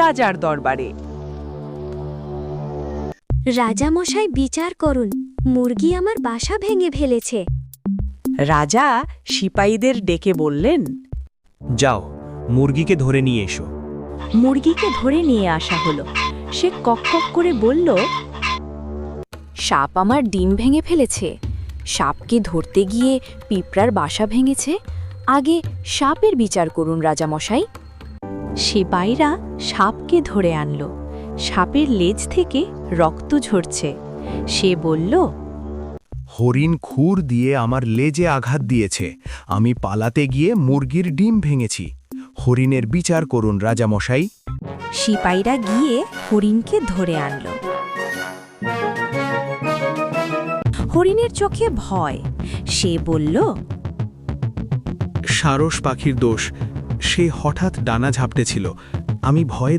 রাজার দরবারে। রাজামশাই বিচার করুন, মুরগি আমার বাসা ভেঙে ফেলেছে। রাজা সিপাহীদের ডেকে বললেন, যাও, মুরগিকে ধরে নিয়ে এসো। মুরগিকে ধরে নিয়ে আসা হলো। সে কক কক করে বলল, সাপ আমার ডিম ভেঙে ফেলেছে। সাপকে ধরতে গিয়ে পিঁপড়ার বাসা ভেঙেছে। আগে সাপের বিচার করুন রাজামশাই। সিপাহীরা সাপকে ধরে আনলো। সাপের লেজ থেকে রক্ত ঝরছে। সে বলল, হরিণ খুর দিয়ে আমার লেজে আঘাত দিয়েছে। আমি পালাতে গিয়ে মুরগির ডিম ভেঙেছি। হরিণের বিচার করুন রাজামশাই। সিপাহীরা গিয়ে হরিণকে ধরে আনলো। হরিণের চোখে ভয়। সে বলল, সারস পাখির দোষ। সে হঠাৎ ডানা ঝাপটেছিল। আমি ভয়ে